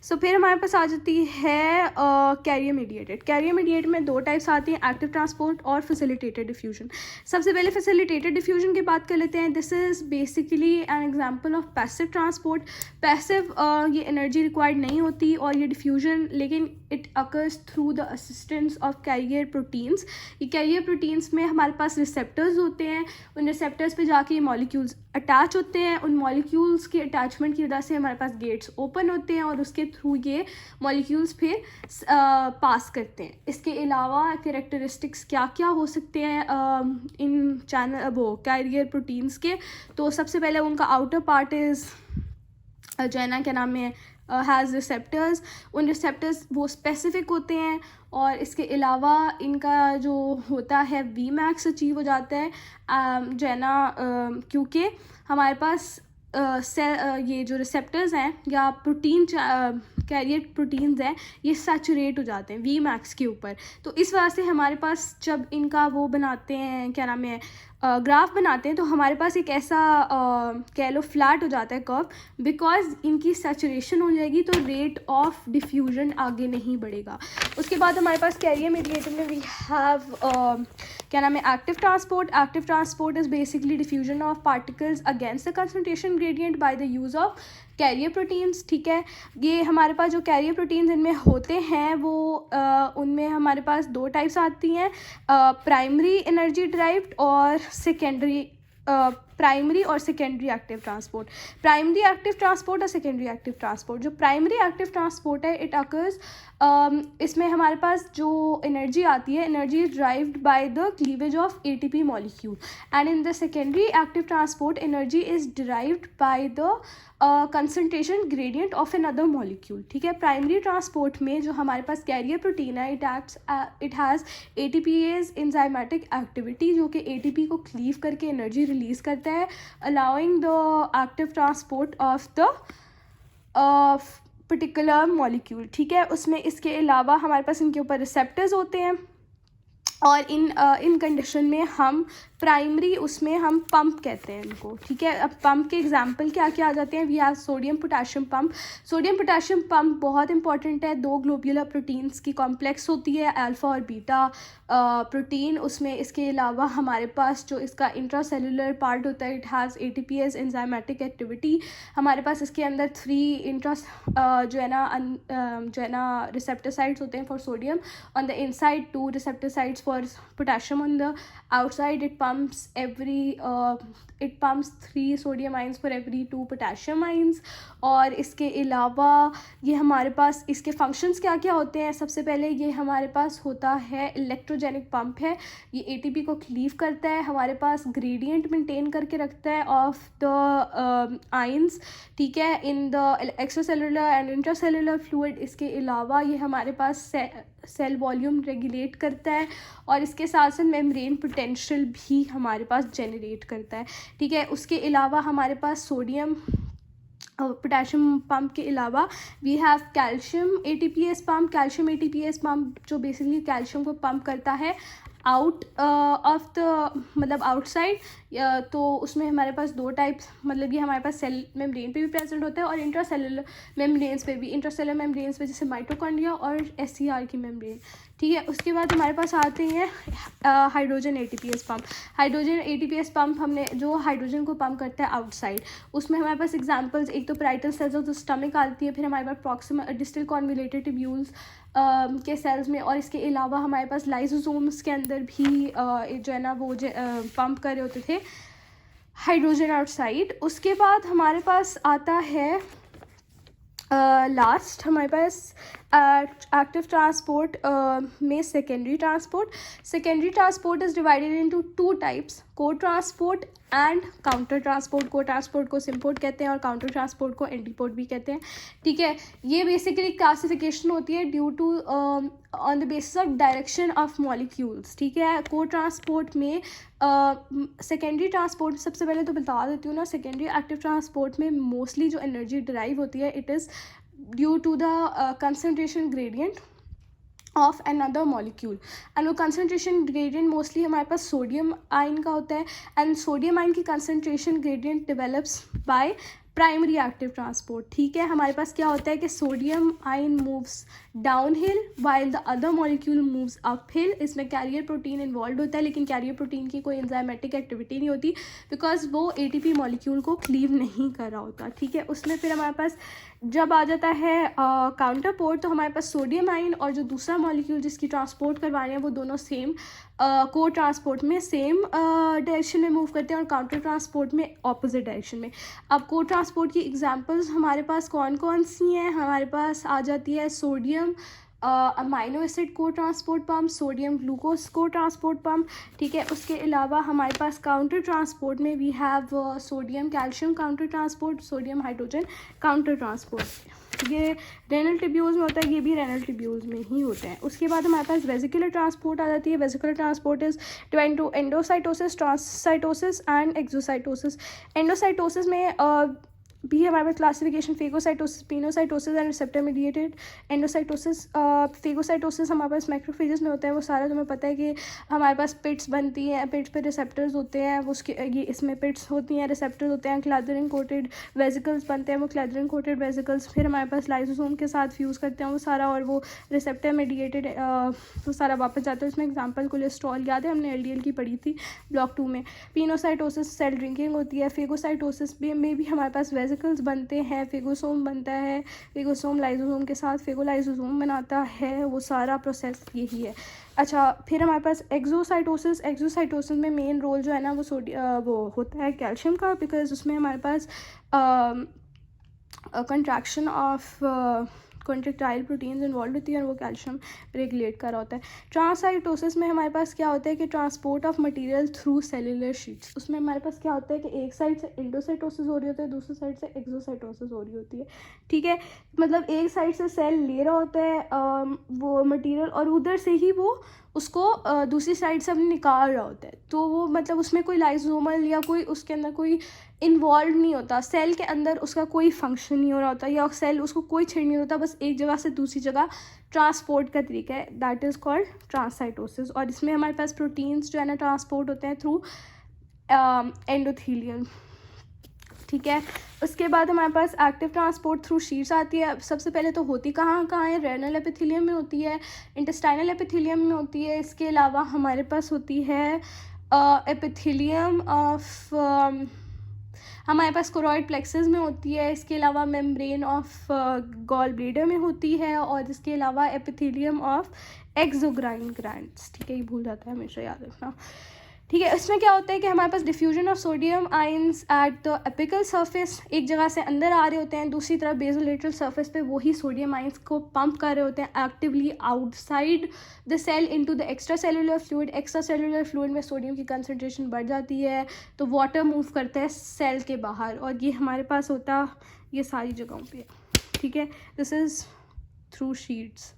सो फिर हमारे पास आ जाती है कैरियर मीडिएटेड। कैरियर मीडिएट में दो टाइप्स आती हैं, एक्टिव ट्रांसपोर्ट और फैसिलिटेटेड डिफ्यूजन। सबसे पहले फैसिलिटेटेड डिफ्यूजन की बात कर लेते हैं। This is basically an example of passive transport. Passive ये एनर्जी रिक्वायर्ड नहीं होती और ये डिफ्यूजन, लेकिन it occurs through the assistance of carrier proteins. ये कैरियर प्रोटीन्स में हमारे पास रिसेप्टर्स होते हैं, उन रिसेप्टर्स पे जाके ये मॉलिक्यूल्स अटैच होते हैं। उन मॉलिक्यूल्स के अटैचमेंट की वजह से हमारे पास गेट्स ओपन होते हैं और उसके थ्रू ये मॉलिक्यूल्स फिर पास करते हैं। इसके अलावा कैरेक्टरिस्टिक्स क्या क्या हो सकते हैं इन चैनल वो कैरियर प्रोटीन्स के, तो सबसे पहले उनका आउटर पार्ट इज़ जो है ना क्या नाम है हैज़ रिसेप्टर्स। उन रिसेप्टर्स वो स्पेसिफिक होते हैं और इसके अलावा इनका जो होता है वी मैक्स अचीव हो जाता है जो है ना क्योंकि हमारे पास ये जो रिसेप्टर्स हैं या प्रोटीन कैरियर प्रोटीन्स हैं ये सैचुरेट हो जाते हैं वी मैक्स के ऊपर। तो इस वजह से हमारे पास जब इनका वो बनाते हैं क्या नाम है ग्राफ बनाते हैं तो हमारे पास एक ऐसा कह लो फ्लैट हो जाता है कर्व, बिकॉज इनकी सैचुरेशन हो जाएगी तो रेट ऑफ डिफ्यूजन आगे नहीं बढ़ेगा। उसके बाद हमारे पास कैरियर मीडिएटेड में वी हैव क्या नाम है active transport. Active transport is basically diffusion of particles against the concentration gradient by the use of carrier proteins. ठीक है, ये हमारे पास जो कैरियर प्रोटीन्स इनमें होते हैं वो उनमें हमारे पास दो टाइप्स आती हैं, प्राइमरी एनर्जी ड्राइव्ड और सेकेंडरी प्राइमरी और secondary active transport. Primary active transport और सेकेंडरी एक्टिव ट्रांसपोर्ट। जो प्राइमरी एक्टिव ट्रांसपोर्ट है इट अकर्स इसमें हमारे पास जो एनर्जी आती है energy is driven by the cleavage of ATP molecule, and in the secondary active transport energy is derived by the concentration gradient of an other molecule. ठीक है, primary transport में जो हमारे पास कैरियर प्रोटीन है it has ATPase enzymatic activity जो कि ATP को क्लीव करके एनर्जी रिलीज करता है, allowing the active transport of the particular molecule. ठीक है, उसमें इसके अलावा हमारे पास इनके ऊपर रिसेप्टर्स होते हैं और इन कंडीशन में हम प्राइमरी उसमें हम पंप कहते हैं इनको। ठीक है, अब पंप के एग्जांपल क्या क्या आ जाते हैं, we have sodium potassium pump. Sodium potassium pump बहुत इंपॉर्टेंट है, दो ग्लोब्यूलर प्रोटीन्स की कॉम्प्लेक्स होती है अल्फा और बीटा प्रोटीन उसमें। इसके अलावा हमारे पास जो इसका इंट्रासेलुलर पार्ट होता है it has ATPase enzymatic activity. हमारे पास इसके अंदर 3 जो है ना रिसेप्टर साइट्स होते हैं for sodium on the inside, 2 receptor sites for potassium on the outside. It pumps 3 sodium ions for every 2 potassium ions। और इसके अलावा ये हमारे पास इसके फंक्शंस क्या क्या होते हैं, सबसे पहले ये हमारे पास होता है इलेक्ट्रोजेनिक पंप है, ये एटीपी को क्लीव करता है, हमारे पास ग्रेडियंट मेंटेन करके रखता है ऑफ द आयंस। ठीक है, in the extracellular and intracellular fluid. इसके अलावा ये हमारे पास सेल वॉल्यूम रेगुलेट करता है और इसके साथ साथ मेम्ब्रेन पोटेंशियल भी हमारे पास जनरेट करता है। ठीक है, उसके अलावा हमारे पास सोडियम पोटेशियम पंप के अलावा we have calcium ATPase pump. Calcium ATPase pump जो बेसिकली कैल्शियम को पंप करता है आउट ऑफ द मतलब आउटसाइड, तो उसमें हमारे पास 2 टाइप्स, मतलब ये हमारे पास सेल मेम्ब्रेन पे भी प्रेजेंट होता है और इंट्रासेलुलर मेम्ब्रेन्स पे भी। इंट्रासेलुलर मेम्ब्रेन्स पे जैसे माइटोकॉन्ड्रिया और एससीआर की मेम्ब्रेन। ठीक है, उसके बाद हमारे पास आते हैं hydrogen ATPase pump. Hydrogen ATPase pump हमने जो हाइड्रोजन को पंप करता है आउटसाइड, उसमें हमारे पास एग्जांपल्स एक तो parietal cells of the stomach आती है, फिर हमारे पास प्रॉक्सिमल डिस्टल कॉन्वोल्यूटेड ट्यूब्यूल्स के सेल्स में, और इसके अलावा हमारे पास लाइसोसोम्स के अंदर भी जो है ना वो पंप कर रहे होते थे हाइड्रोजन आउटसाइड। उसके बाद हमारे पास आता है लास्ट हमारे पास एक्टिव ट्रांसपोर्ट में secondary transport. Secondary transport is divided into 2 types, को ट्रांसपोर्ट एंड काउंटर ट्रांसपोर्ट। को ट्रांसपोर्ट को सिम्पोर्ट कहते हैं और काउंटर ट्रांसपोर्ट को एंटीपोर्ट भी कहते हैं। ठीक है, ये बेसिकली क्लासिफिकेशन होती है due to on the basis of direction of molecules. ठीक है, को ट्रांसपोर्ट में सेकेंडरी ट्रांसपोर्ट सबसे पहले तो बता देती हूँ ना, सेकेंडरी एक्टिव ट्रांसपोर्ट में मोस्टली जो एनर्जी डिराइव होती है it is due to the concentration gradient of another molecule, and वो कंसनट्रेशन ग्रेडियंट मोस्टली हमारे पास सोडियम आयन का होता है, एंड सोडियम आयन की concentration gradient develops by primary active transport, ठीक है। हमारे पास क्या होता है कि sodium ion moves down hill while the other molecule moves up hill. इसमें कैरियर प्रोटीन इन्वॉल्व होता है, लेकिन कैरियर प्रोटीन की कोई एंजाइमेटिक एक्टिविटी नहीं होती बिकॉज वो एटीपी मॉलिक्यूल को क्लीव नहीं कर रहा होता, ठीक है। उसमें फिर हमारे पास जब आ जाता है काउंटर पोर्ट, तो हमारे पास सोडियम आयन और जो दूसरा मॉलिक्यूल जिसकी ट्रांसपोर्ट करवा रहे हैं वो दोनों सेम को ट्रांसपोर्ट में सेम डायरेक्शन में मूव करते हैं और काउंटर ट्रांसपोर्ट में ऑपोजिट डायरेक्शन में। अब को ट्रांसपोर्ट की एग्जांपल्स हमारे पास कौन कौन सी हैं? हमारे पास आ जाती है सोडियम अमाइनो एसिड को ट्रांसपोर्ट पम्प, सोडियम ग्लूकोज को ट्रांसपोर्ट पम्प, ठीक है। उसके अलावा हमारे पास काउंटर ट्रांसपोर्ट में we have sodium calcium counter transport, sodium hydrogen counter transport. ये रेनल ट्यूब्यूल्स में होता है, ये भी रेनल ट्यूब्यूल्स में ही होते हैं। उसके बाद हमारे पास वेसिकुलर ट्रांसपोर्ट आ जाती है। Vesicular transport is divide to endocytosis, transcytosis and exocytosis. Endocytosis में भी हमारे पास classification phagocytosis, pinocytosis and receptor mediated endocytosis. Phagocytosis हमारे पास मैक्रोफेजेस में होता है, वो सारा तुम्हें पता है कि हमारे पास पिट्स बनती हैं, पिट्स पे रिसेप्टर्स होते हैं, वो उसके ये इसमें पिट्स होती हैं, रिसेप्टर्स होते हैं, क्लैदरिन कोटेड वेसिकल्स बनते हैं, वो क्लैदरिन कोटेड वेसिकल्स फिर हमारे पास लाइसोसोम के साथ फ्यूज़ करते हैं वो सारा, और वो रिसेप्टर मीडिएटेड वो सारा वापस जाता है। इसमें एग्जाम्पल कोलेस्ट्रॉल याद है, हमने LDL की पढ़ी थी ब्लॉक 2 में। पिनोसाइटोसिस सेल ड्रिंकिंग होती है। फेगोसाइटोसिस में भी हमारे पास वेसिकल्स बनते हैं, फेगोसोम बनता है, फेगोसोम लाइसोसोम के साथ फेगोलाइसोसोम बनाता है, वो सारा प्रोसेस यही है। अच्छा, फिर हमारे पास एक्सोसाइटोसिस। एक्सोसाइटोसिस में मेन रोल जो है ना वो होता है कैल्शियम का, बिकॉज उसमें हमारे पास contraction of contractile proteins involve होती है और वो कैल्शियम रेगुलेट कर रहा होता है। ट्रांससाइटोसिस में हमारे पास क्या होता है कि transport of material through cellular sheets. उसमें हमारे पास क्या होता है कि एक साइड से इंडोसाइटोसिस हो रही होती है, दूसरी साइड से एक्सोसाइटोसिस हो रही होती है, ठीक है। मतलब एक साइड से सेल ले रहा होता है वो मटेरियल और उधर से ही वो उसको दूसरी साइड से अपने निकाल रहा होता है, तो वो मतलब उसमें कोई लाइसोमल या कोई उसके अंदर कोई इन्वॉल्व नहीं होता, सेल के अंदर उसका कोई फंक्शन नहीं हो रहा होता या सेल उसको कोई छेड़ नहीं होता, बस एक जगह से दूसरी जगह ट्रांसपोर्ट का तरीका है, दैट इज़ कॉल्ड ट्रांससाइटोसिस। और इसमें हमारे पास प्रोटीन्स जो है ना ट्रांसपोर्ट होते हैं थ्रू एंडोथीलियम, ठीक है। उसके बाद हमारे पास एक्टिव ट्रांसपोर्ट थ्रू शीट्स आती है। सबसे पहले तो होती कहाँ है? रेनल एपिथेलियम में होती है, इंटेस्टाइनल एपिथेलियम में होती है। इसके अलावा हमारे पास होती है एपिथेलियम ऑफ हमारे पास कोरॉइड प्लेक्सस में होती है। इसके अलावा मेम्ब्रेन ऑफ गॉल ब्लैडर में होती है, और इसके अलावा एपिथेलियम ऑफ एक्सोक्राइन ग्लैंड्स, ठीक है। ये भूल जाता है, हमेशा याद रखना, ठीक है। इसमें क्या होता है कि हमारे पास diffusion of sodium ions at the apical surface, एक जगह से अंदर आ रहे होते हैं, दूसरी तरफ बेसोलेटरल सरफेस पे वही सोडियम आयंस को पंप कर रहे होते हैं actively outside the cell into the extra cellular fluid. Extra cellular fluid में सोडियम की कंसनट्रेशन बढ़ जाती है, तो वाटर मूव करता है सेल के बाहर, और ये हमारे पास होता ये सारी जगहों पर, ठीक है। This is through sheets.